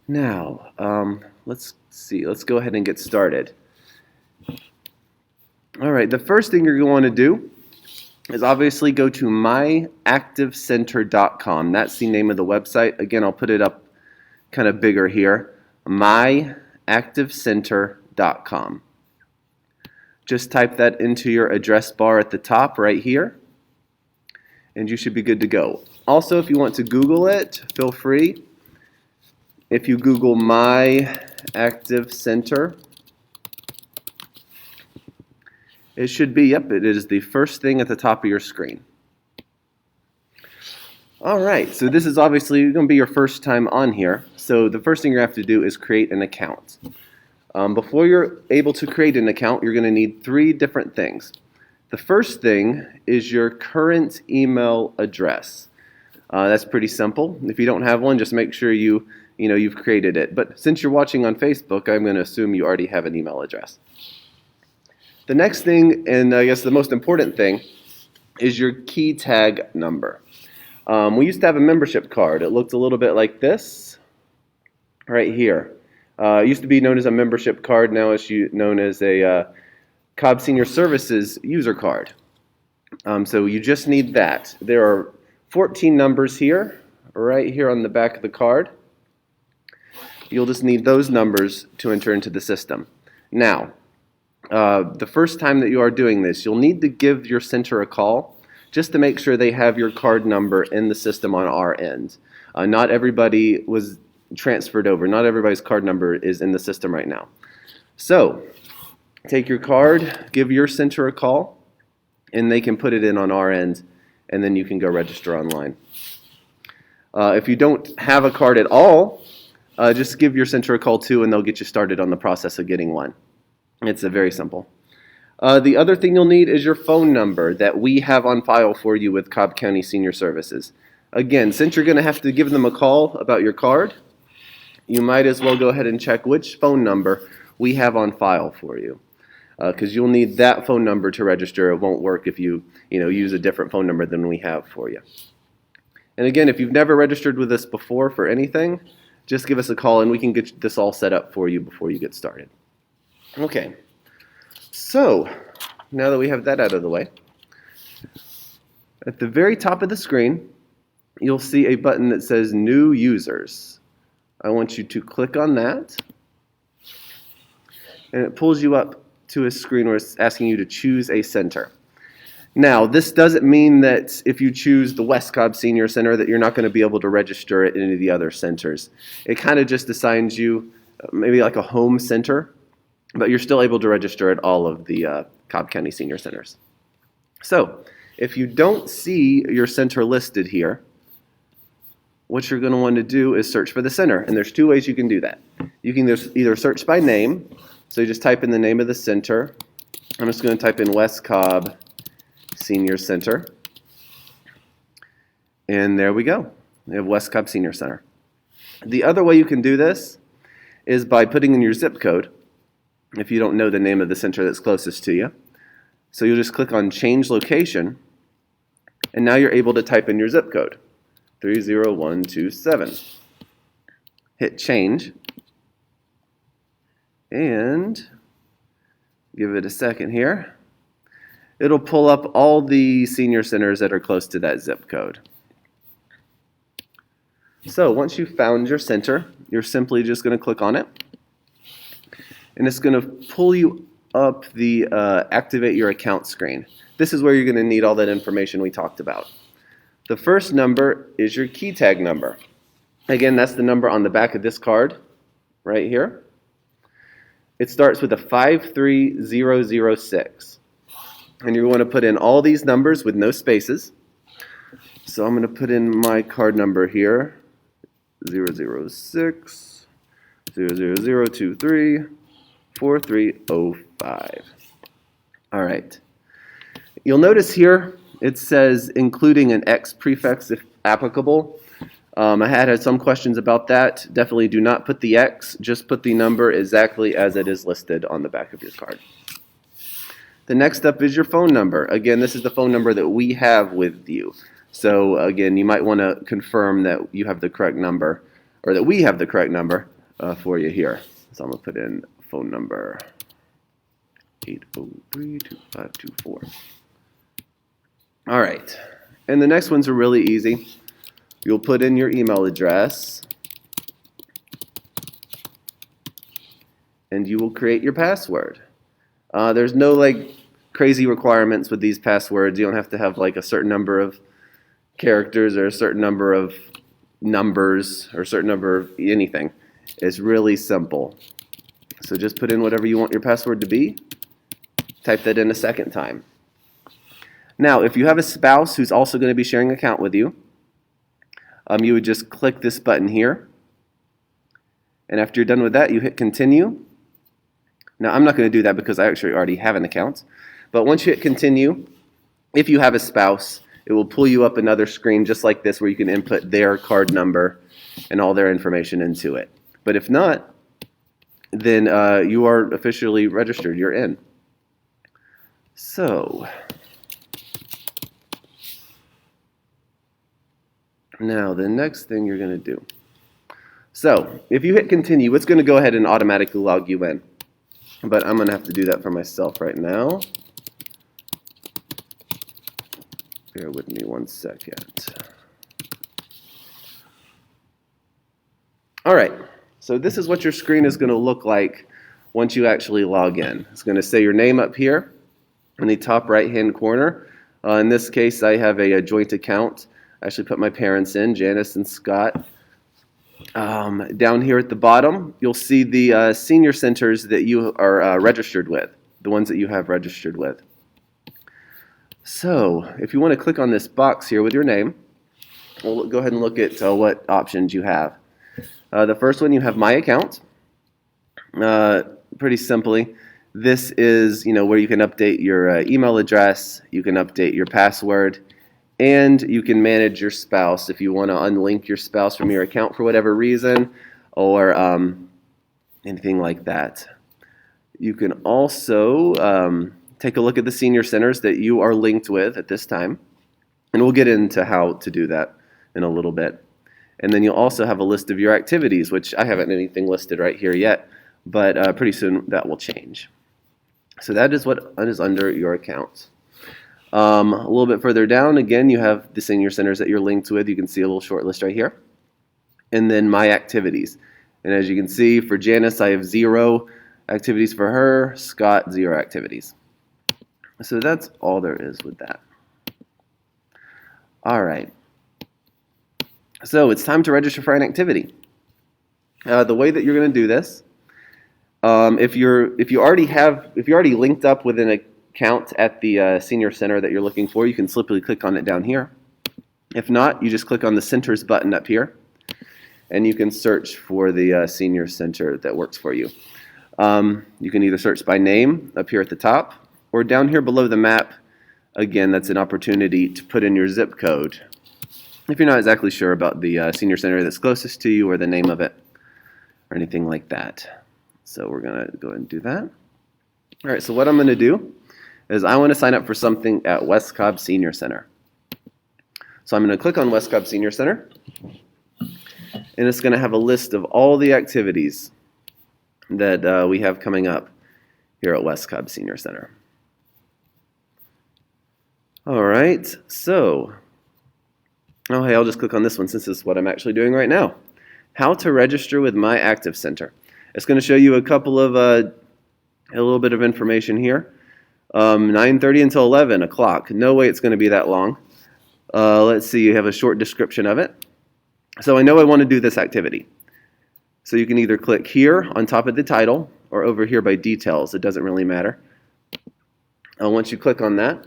Now, let's see. Let's go ahead and get started. All right, the first thing you're going to want to do is obviously go to myactivecenter.com. That's the name of the website. Again, I'll put it up kind of bigger here. myactivecenter.com. Just type that into your address bar at the top right here, and you should be good to go. Also, if you want to Google it, feel free. If you Google My Active Center, it should be, yep, it is the first thing at the top of your screen. All right, so this is obviously going to be your first time on here. So the first thing you have to do is create an account. Before you're able to create an account, you're going to need three different things. The first thing is your current email address. That's pretty simple. If you don't have one, just make sure you've created it. But since you're watching on Facebook, I'm going to assume you already have an email address. The next thing, and I guess the most important thing, is your key tag number. We used to have a membership card. It looked a little bit like this, right here. It used to be known as a membership card. Now it's known as a Cobb Senior Services user card. So you just need that. There are 14 numbers here, right here on the back of the card. You'll just need those numbers to enter into the system. Now, the first time that you are doing this, you'll need to give your center a call just to make sure they have your card number in the system on our end. Not everybody was transferred over. Not everybody's card number is in the system right now. So, take your card, give your center a call, and they can put it in on our end, and then you can go register online. If you don't have a card at all, just give your center a call too, and they'll get you started on the process of getting one. It's very simple. The other thing you'll need is your phone number that we have on file for you with Cobb County Senior Services. Again, since you're going to have to give them a call about your card, you might as well go ahead and check which phone number we have on file for you, because you'll need that phone number to register. It won't work if you use a different phone number than we have for you. And again, if you've never registered with us before for anything, just give us a call and we can get this all set up for you before you get started. Okay, so now that we have that out of the way, at the very top of the screen, you'll see a button that says New Users. I want you to click on that, and it pulls you up to a screen where it's asking you to choose a center. Now, this doesn't mean that if you choose the West Cobb Senior Center that you're not going to be able to register at any of the other centers. It kind of just assigns you maybe like a home center, but you're still able to register at all of the Cobb County Senior Centers. So, if you don't see your center listed here, what you're going to want to do is search for the center. And there's two ways you can do that. You can either search by name, so you just type in the name of the center. I'm just going to type in West Cobb Senior Center. And there we go. We have West Cobb Senior Center. The other way you can do this is by putting in your zip code, if you don't know the name of the center that's closest to you. So you'll just click on Change Location, and now you're able to type in your zip code, 30127. Hit Change, and give it a second here. It'll pull up all the senior centers that are close to that zip code. So once you've found your center, you're simply just going to click on it. And it's going to pull you up the Activate Your Account screen. This is where you're going to need all that information we talked about. The first number is your key tag number. Again, that's the number on the back of this card right here. It starts with a 53006. And you want to put in all these numbers with no spaces. So I'm going to put in my card number here, 006 00023 4305. All right. You'll notice here it says including an X prefix if applicable. I had some questions about that. Definitely do not put the X. Just put the number exactly as it is listed on the back of your card. The next up is your phone number. Again, this is the phone number that we have with you. So again, you might want to confirm that you have the correct number, or that we have the correct number. for you here. So I'm going to put in phone number 803-2524. All right. And the next ones are really easy. You'll put in your email address, and you will create your password. There's no crazy requirements with these passwords. You don't have to have a certain number of characters or a certain number of numbers or a certain number of anything. It's really simple. So just put in whatever you want your password to be. Type that in a second time. Now, if you have a spouse who's also going to be sharing an account with you, you would just click this button here. And after you're done with that, you hit continue. Now, I'm not going to do that because I actually already have an account. But once you hit continue, if you have a spouse, it will pull you up another screen just like this where you can input their card number and all their information into it. But if not, then you are officially registered. You're in. So, now the next thing you're going to do. So, if you hit continue, it's going to go ahead and automatically log you in. But I'm going to have to do that for myself right now. Bear with me 1 second. All right, so this is what your screen is going to look like once you actually log in. It's going to say your name up here in the top right-hand corner. In this case, I have a joint account. I actually put my parents in, Janice and Scott. Down here at the bottom, you'll see the senior centers that you are registered with, the ones that you have registered with. So, if you want to click on this box here with your name, we'll go ahead and look at what options you have. The first one, you have My Account. Pretty simply, this is where you can update your email address, you can update your password, and you can manage your spouse if you want to unlink your spouse from your account for whatever reason, or anything like that. You can also take a look at the senior centers that you are linked with at this time, and we'll get into how to do that in a little bit. And then you'll also have a list of your activities, which I haven't anything listed right here yet, but pretty soon that will change. So that is what is under your account. A little bit further down, again, you have the senior centers that you're linked with. You can see a little short list right here. And then My Activities. And as you can see, for Janice, I have 0 activities for her. Scott, 0 activities. So that's all there is with that. All right. So it's time to register for an activity. The way that you're going to do this, if you already linked up with an account at the senior center that you're looking for, you can simply click on it down here. If not, you just click on the centers button up here, and you can search for the senior center that works for you. You can either search by name up here at the top, or down here below the map. Again, that's an opportunity to put in your zip code if you're not exactly sure about the senior center that's closest to you or the name of it or anything like that. So we're going to go ahead and do that. All right, so what I'm going to do is I want to sign up for something at West Cobb Senior Center. So I'm going to click on West Cobb Senior Center, and it's going to have a list of all the activities that we have coming up here at West Cobb Senior Center. All right, so, hey, I'll just click on this one since this is what I'm actually doing right now. How to register with My Active Center. It's going to show you a little bit of information here. 9:30 until 11 o'clock. No way it's going to be that long. Let's see, you have a short description of it. So I know I want to do this activity. So you can either click here on top of the title or over here by details. It doesn't really matter. Once you click on that,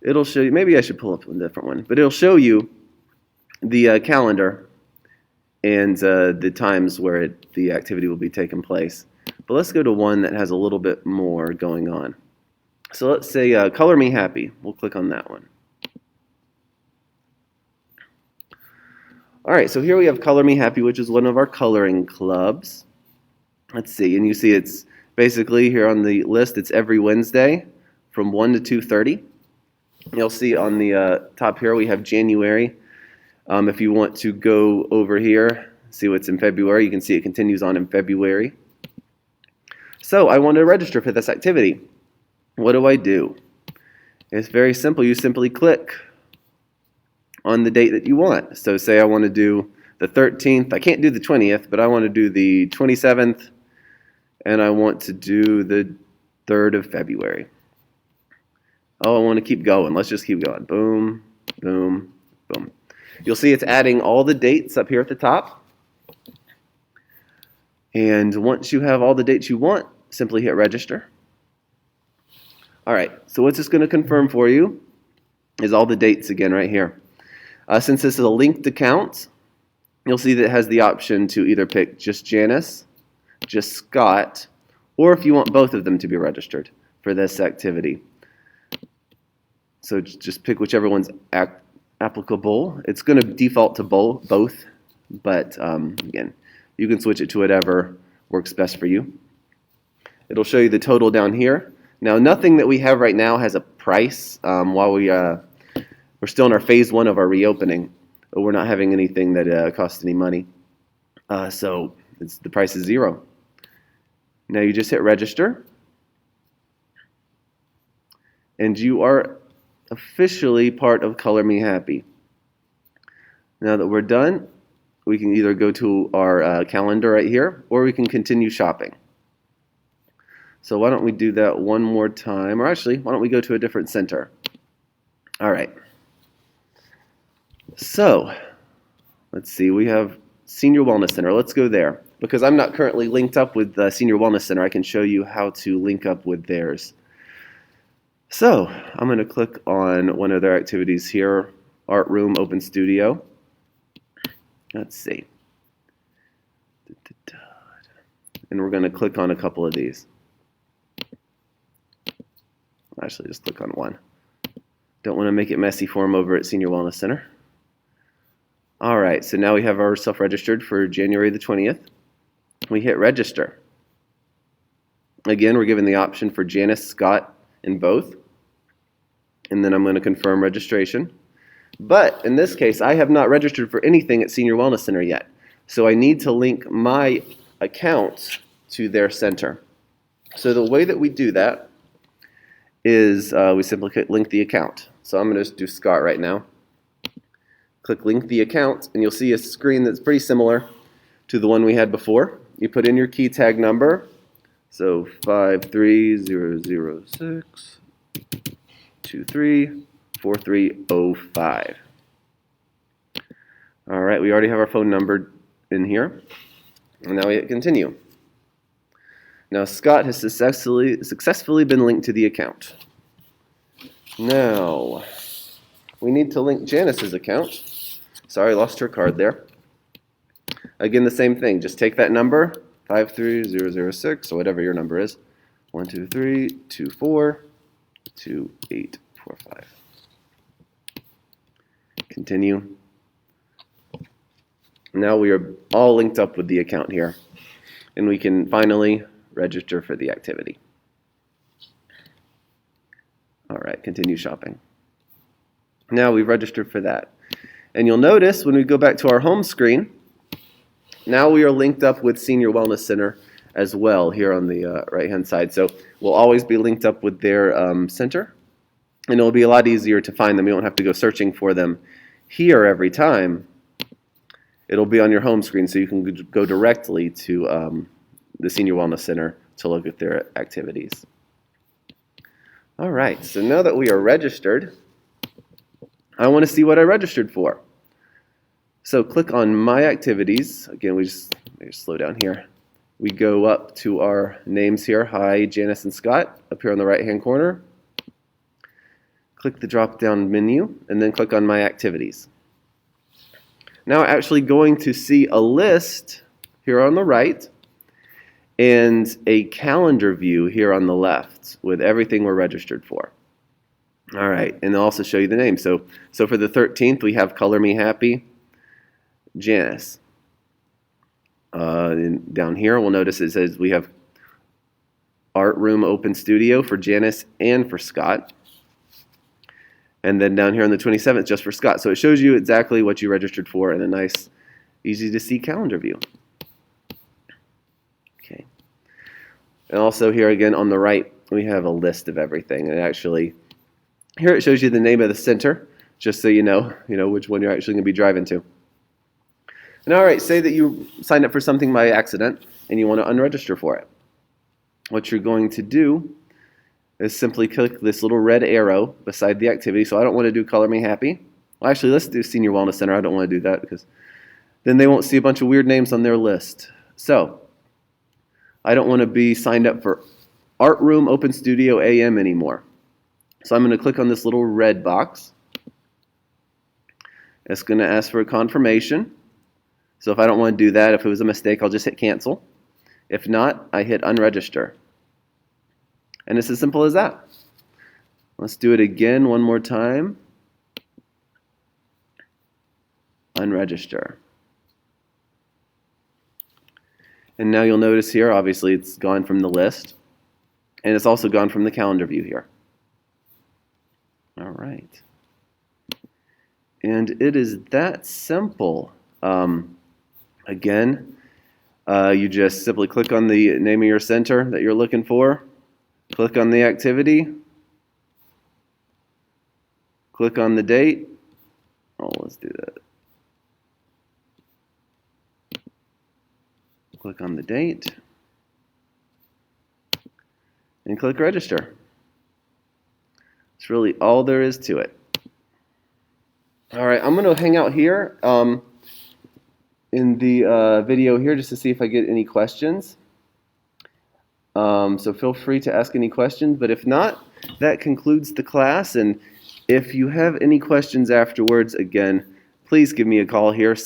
it'll show you, maybe I should pull up a different one, but it'll show you the calendar and the times where the activity will be taking place. But let's go to one that has a little bit more going on. So let's say Color Me Happy. We'll click on that one. All right, so here we have Color Me Happy, which is one of our coloring clubs. Let's see, and you see it's basically here on the list, it's every Wednesday from 1 to 2:30. You'll see on the top here we have January. If you want to go over here, see what's in February. You can see it continues on in February. So I want to register for this activity. What do? It's very simple. You simply click on the date that you want. So say I want to do the 13th. I can't do the 20th, but I want to do the 27th, and I want to do the 3rd of February. Oh, I want to keep going. Let's just keep going. Boom, boom, boom. You'll see it's adding all the dates up here at the top. And once you have all the dates you want, simply hit register. All right, so what's this going to confirm for you is all the dates again right here. Since this is a linked account, you'll see that it has the option to either pick just Janice, just Scott, or if you want both of them to be registered for this activity. So just pick whichever one's applicable. It's going to default to both, but again, you can switch it to whatever works best for you. It'll show you the total down here. Now, nothing that we have right now has a price. While we're still in our phase 1 of our reopening, we're not having anything that costs any money. So the price is 0. Now you just hit register, and you are officially part of Color Me Happy. Now that we're done, we can either go to our calendar right here, or we can continue shopping. So why don't we do that one more time, or actually, why don't we go to a different center? All right. So let's see, we have Senior Wellness Center. Let's go there. Because I'm not currently linked up with the Senior Wellness Center, I can show you how to link up with theirs. So I'm going to click on one of their activities here, Art Room Open Studio. Let's see. And we're going to click on a couple of these. Actually, just click on one. Don't want to make it messy for them over at Senior Wellness Center. All right, so now we have our self-registered for January the 20th. We hit register. Again, we're given the option for Janice, Scott, in both. And then I'm going to confirm registration. But in this case, I have not registered for anything at Senior Wellness Center yet. So I need to link my account to their center. So the way that we do that is we simply click link the account. So I'm going to just do Scott right now. Click link the account, and you'll see a screen that's pretty similar to the one we had before. You put in your key tag number, so 53006 234305. All right, we already have our phone number in here, and now we hit continue. Now Scott has successfully been linked to the account. Now we need to link Janice's account. Sorry, I lost her card there. Again, the same thing. Just take that number, 53006, or whatever your number is, 123242845. Continue. Now we are all linked up with the account here, and we can finally register for the activity. All right, continue shopping. Now we've registered for that. And you'll notice when we go back to our home screen, now we are linked up with Senior Wellness Center as well here on the right-hand side. So we'll always be linked up with their center, and it'll be a lot easier to find them. You won't have to go searching for them here every time. It'll be on your home screen, so you can go directly to the Senior Wellness Center to look at their activities. All right, so now that we are registered, I want to see what I registered for. So click on My Activities. Again, let me just slow down here. We go up to our names here. Hi, Janice and Scott, up here on the right-hand corner. Click the drop-down menu, and then click on My Activities. Now we're actually going to see a list here on the right and a calendar view here on the left with everything we're registered for. All right, and they'll also show you the name. So for the 13th, we have Color Me Happy, Janice. And down here, we'll notice it says we have Art Room Open Studio for Janice and for Scott. And then down here on the 27th, just for Scott. So it shows you exactly what you registered for in a nice easy to see calendar view. Okay. And also here again on the right, we have a list of everything. And actually, here it shows you the name of the center, just so you know which one you're actually going to be driving to. And all right, say that you signed up for something by accident and you want to unregister for it. What you're going to do is simply click this little red arrow beside the activity. So I don't want to do Color Me Happy. Well, actually, let's do Senior Wellness Center. I don't want to do that because then they won't see a bunch of weird names on their list. So I don't want to be signed up for Art Room Open Studio AM anymore. So I'm going to click on this little red box. It's going to ask for a confirmation. So if I don't want to do that, if it was a mistake, I'll just hit cancel. If not, I hit unregister. And it's as simple as that. Let's do it again one more time. Unregister. And now you'll notice here, obviously it's gone from the list. And it's also gone from the calendar view here. All right. And it is that simple. Again, you just simply click on the name of your center that you're looking for, click on the activity, click on the date. Oh, let's do that. Click on the date, and click register. That's really all there is to it. All right, I'm going to hang out here in the video here just to see if I get any questions. So feel free to ask any questions, but if not, that concludes the class. And if you have any questions afterwards, again, please give me a call here,